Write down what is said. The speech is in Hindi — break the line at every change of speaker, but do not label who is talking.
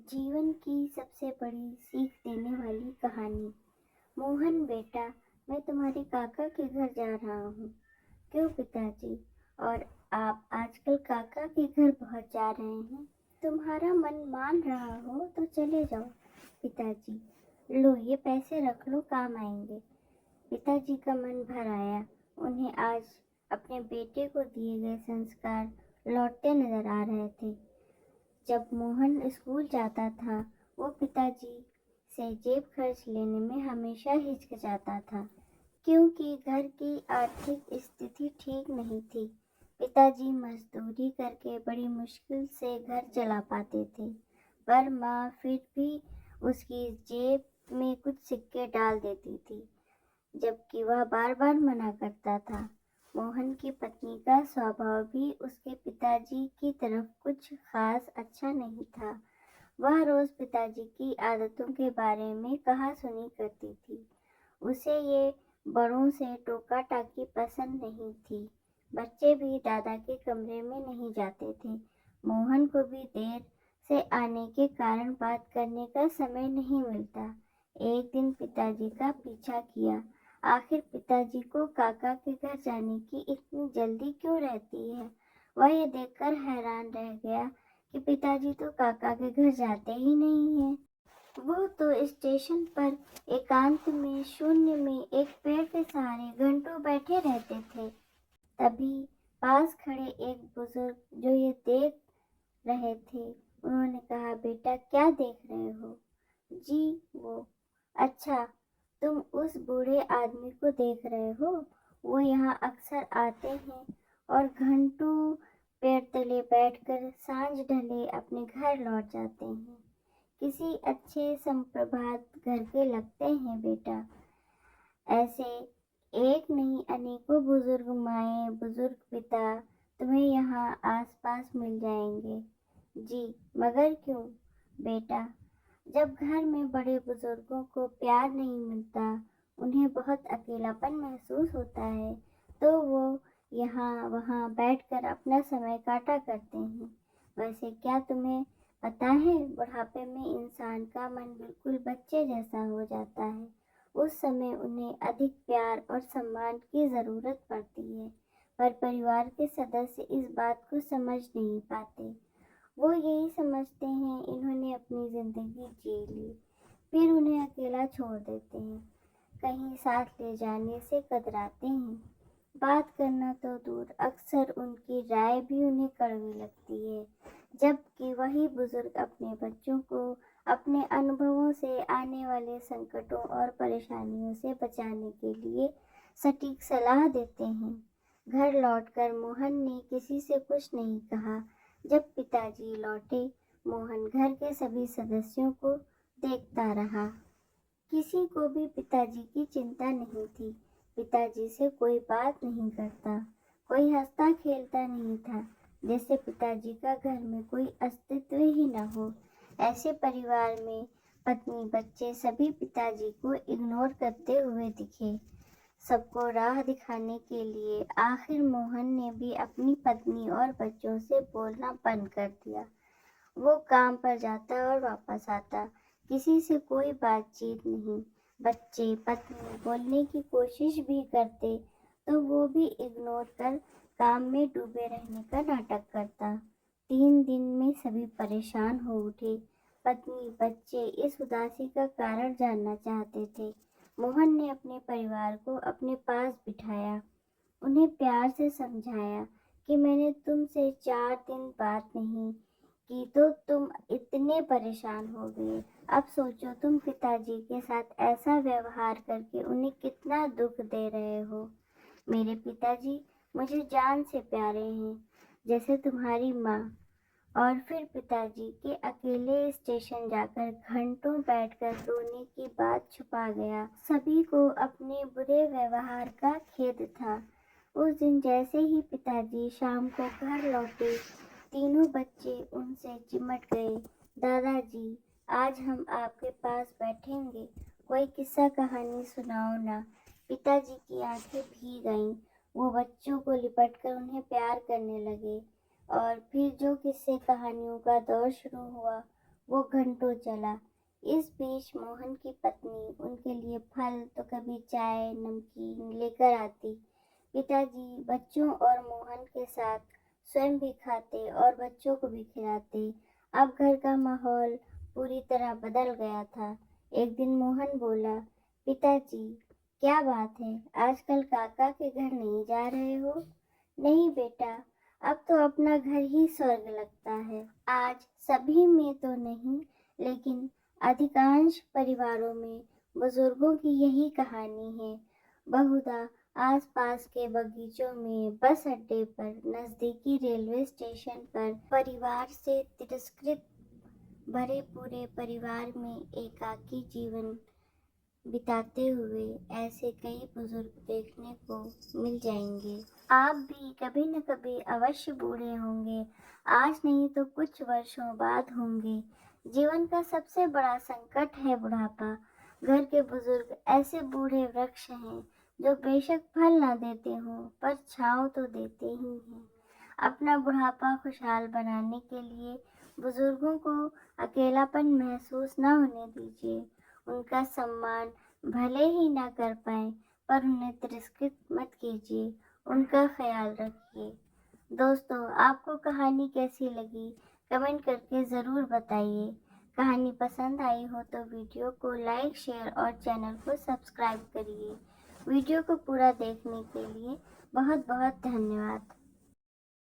जीवन की सबसे बड़ी सीख देने वाली कहानी। मोहन बेटा, मैं तुम्हारे काका के घर जा रहा हूँ। क्यों पिताजी? और आप आजकल काका के घर बहुत जा रहे हैं? तुम्हारा मन मान रहा हो तो चले जाओ। पिताजी, लो ये पैसे रख लो, काम आएंगे। पिताजी का मन भर आया। उन्हें आज अपने बेटे को दिए गए संस्कार लौटते नजर आ रहे थे। जब मोहन स्कूल जाता था, वो पिताजी से जेब खर्च लेने में हमेशा हिचकिचाता था, क्योंकि घर की आर्थिक स्थिति ठीक नहीं थी। पिताजी मजदूरी करके बड़ी मुश्किल से घर चला पाते थे, पर माँ फिर भी उसकी जेब में कुछ सिक्के डाल देती थी, जबकि वह बार बार मना करता था। मोहन की पत्नी का स्वभाव भी उसके पिताजी की तरफ कुछ खास अच्छा नहीं था। वह रोज पिताजी की आदतों के बारे में कहा सुनी करती थी। उसे ये बड़ों से टोका टाकी पसंद नहीं थी। बच्चे भी दादा के कमरे में नहीं जाते थे। मोहन को भी देर से आने के कारण बात करने का समय नहीं मिलता। एक दिन पिताजी का पीछा किया। आखिर पिताजी को काका के घर जाने की इतनी जल्दी क्यों रहती है? वह ये देखकर हैरान रह गया कि पिताजी तो काका के घर जाते ही नहीं हैं। वो तो स्टेशन पर एकांत में शून्य में एक पेड़ के सहारे घंटों बैठे रहते थे। तभी पास खड़े एक बुजुर्ग जो ये देख रहे थे, उन्होंने कहा, बेटा क्या देख रहे हो? जी वो। अच्छा, तुम उस बूढ़े आदमी को देख रहे हो? वो यहाँ अक्सर आते हैं और घंटों पेड़ तले बैठकर सांझ ढले अपने घर लौट जाते हैं। किसी अच्छे संप्रभात घर के लगते हैं बेटा। ऐसे एक नहीं अनेकों बुजुर्ग माएँ, बुजुर्ग पिता तुम्हें यहाँ आसपास मिल जाएंगे। जी, मगर क्यों बेटा? जब घर में बड़े बुजुर्गों को प्यार नहीं मिलता, उन्हें बहुत अकेलापन महसूस होता है, तो वो यहाँ वहाँ बैठकर अपना समय काटा करते हैं। वैसे क्या तुम्हें पता है, बुढ़ापे में इंसान का मन बिल्कुल बच्चे जैसा हो जाता है। उस समय उन्हें अधिक प्यार और सम्मान की ज़रूरत पड़ती है, पर परिवार के सदस्य इस बात को समझ नहीं पाते। वो यही समझते हैं इन्होंने अपनी ज़िंदगी जी ली, फिर उन्हें अकेला छोड़ देते हैं। कहीं साथ ले जाने से कतराते हैं। बात करना तो दूर, अक्सर उनकी राय भी उन्हें कड़वी लगती है, जबकि वही बुजुर्ग अपने बच्चों को अपने अनुभवों से आने वाले संकटों और परेशानियों से बचाने के लिए सटीक सलाह देते हैं। घर लौटकर मोहन ने किसी से कुछ नहीं कहा। जब पिताजी लौटे, मोहन घर के सभी सदस्यों को देखता रहा। किसी को भी पिताजी की चिंता नहीं थी। पिताजी से कोई बात नहीं करता, कोई हंसता खेलता नहीं था, जैसे पिताजी का घर में कोई अस्तित्व ही न हो। ऐसे परिवार में पत्नी बच्चे सभी पिताजी को इग्नोर करते हुए दिखे। सबको राह दिखाने के लिए आखिर मोहन ने भी अपनी पत्नी और बच्चों से बोलना बंद कर दिया। वो काम पर जाता और वापस आता, किसी से कोई बातचीत नहीं। बच्चे पत्नी बोलने की कोशिश भी करते तो वो भी इग्नोर कर काम में डूबे रहने का नाटक करता। 3 दिन में सभी परेशान हो उठे। पत्नी बच्चे इस उदासी का कारण जानना चाहते थे। मोहन ने अपने परिवार को अपने पास बिठाया, उन्हें प्यार से समझाया कि मैंने तुमसे 4 दिन बात नहीं की तो तुम इतने परेशान हो गए। अब सोचो तुम पिताजी के साथ ऐसा व्यवहार करके उन्हें कितना दुख दे रहे हो। मेरे पिताजी मुझे जान से प्यारे हैं, जैसे तुम्हारी माँ। और फिर पिताजी के अकेले स्टेशन जाकर घंटों बैठकर रोने की बात छुपा गया। सभी को अपने बुरे व्यवहार का खेद था। उस दिन जैसे ही पिताजी शाम को घर लौटे, तीनों बच्चे उनसे चिमट गए। दादाजी, आज हम आपके पास बैठेंगे, कोई किस्सा कहानी सुनाओ ना। पिताजी की आंखें भीग गईं। वो बच्चों को लिपटकर उन्हें प्यार करने लगे और फिर जो किस्से कहानियों का दौर शुरू हुआ, वो घंटों चला। इस बीच मोहन की पत्नी उनके लिए फल तो कभी चाय नमकीन लेकर आती। पिताजी बच्चों और मोहन के साथ स्वयं भी खाते और बच्चों को भी खिलाते। अब घर का माहौल पूरी तरह बदल गया था। एक दिन मोहन बोला, पिताजी क्या बात है, आजकल काका के घर नहीं जा रहे हो? नहीं बेटा, अब तो अपना घर ही स्वर्ग लगता है। आज सभी में तो नहीं, लेकिन अधिकांश परिवारों में बुजुर्गों की यही कहानी है। बहुधा आसपास के बगीचों में, बस अड्डे पर, नजदीकी रेलवे स्टेशन पर, परिवार से तिरस्कृत भरे पूरे परिवार में एकाकी जीवन बिताते हुए ऐसे कई बुजुर्ग देखने को मिल जाएंगे। आप भी कभी न कभी अवश्य बूढ़े होंगे, आज नहीं तो कुछ वर्षों बाद होंगे। जीवन का सबसे बड़ा संकट है बुढ़ापा। घर के बुजुर्ग ऐसे बूढ़े वृक्ष हैं जो बेशक फल ना देते हों, पर छांव तो देते ही हैं। अपना बुढ़ापा खुशहाल बनाने के लिए बुजुर्गों को अकेलापन महसूस न होने दीजिए। उनका सम्मान भले ही ना कर पाए, पर उन्हें तिरस्कृत मत कीजिए, उनका ख्याल रखिए। दोस्तों, आपको कहानी कैसी लगी कमेंट करके ज़रूर बताइए। कहानी पसंद आई हो तो वीडियो को लाइक शेयर और चैनल को सब्सक्राइब करिए। वीडियो को पूरा देखने के लिए बहुत बहुत धन्यवाद।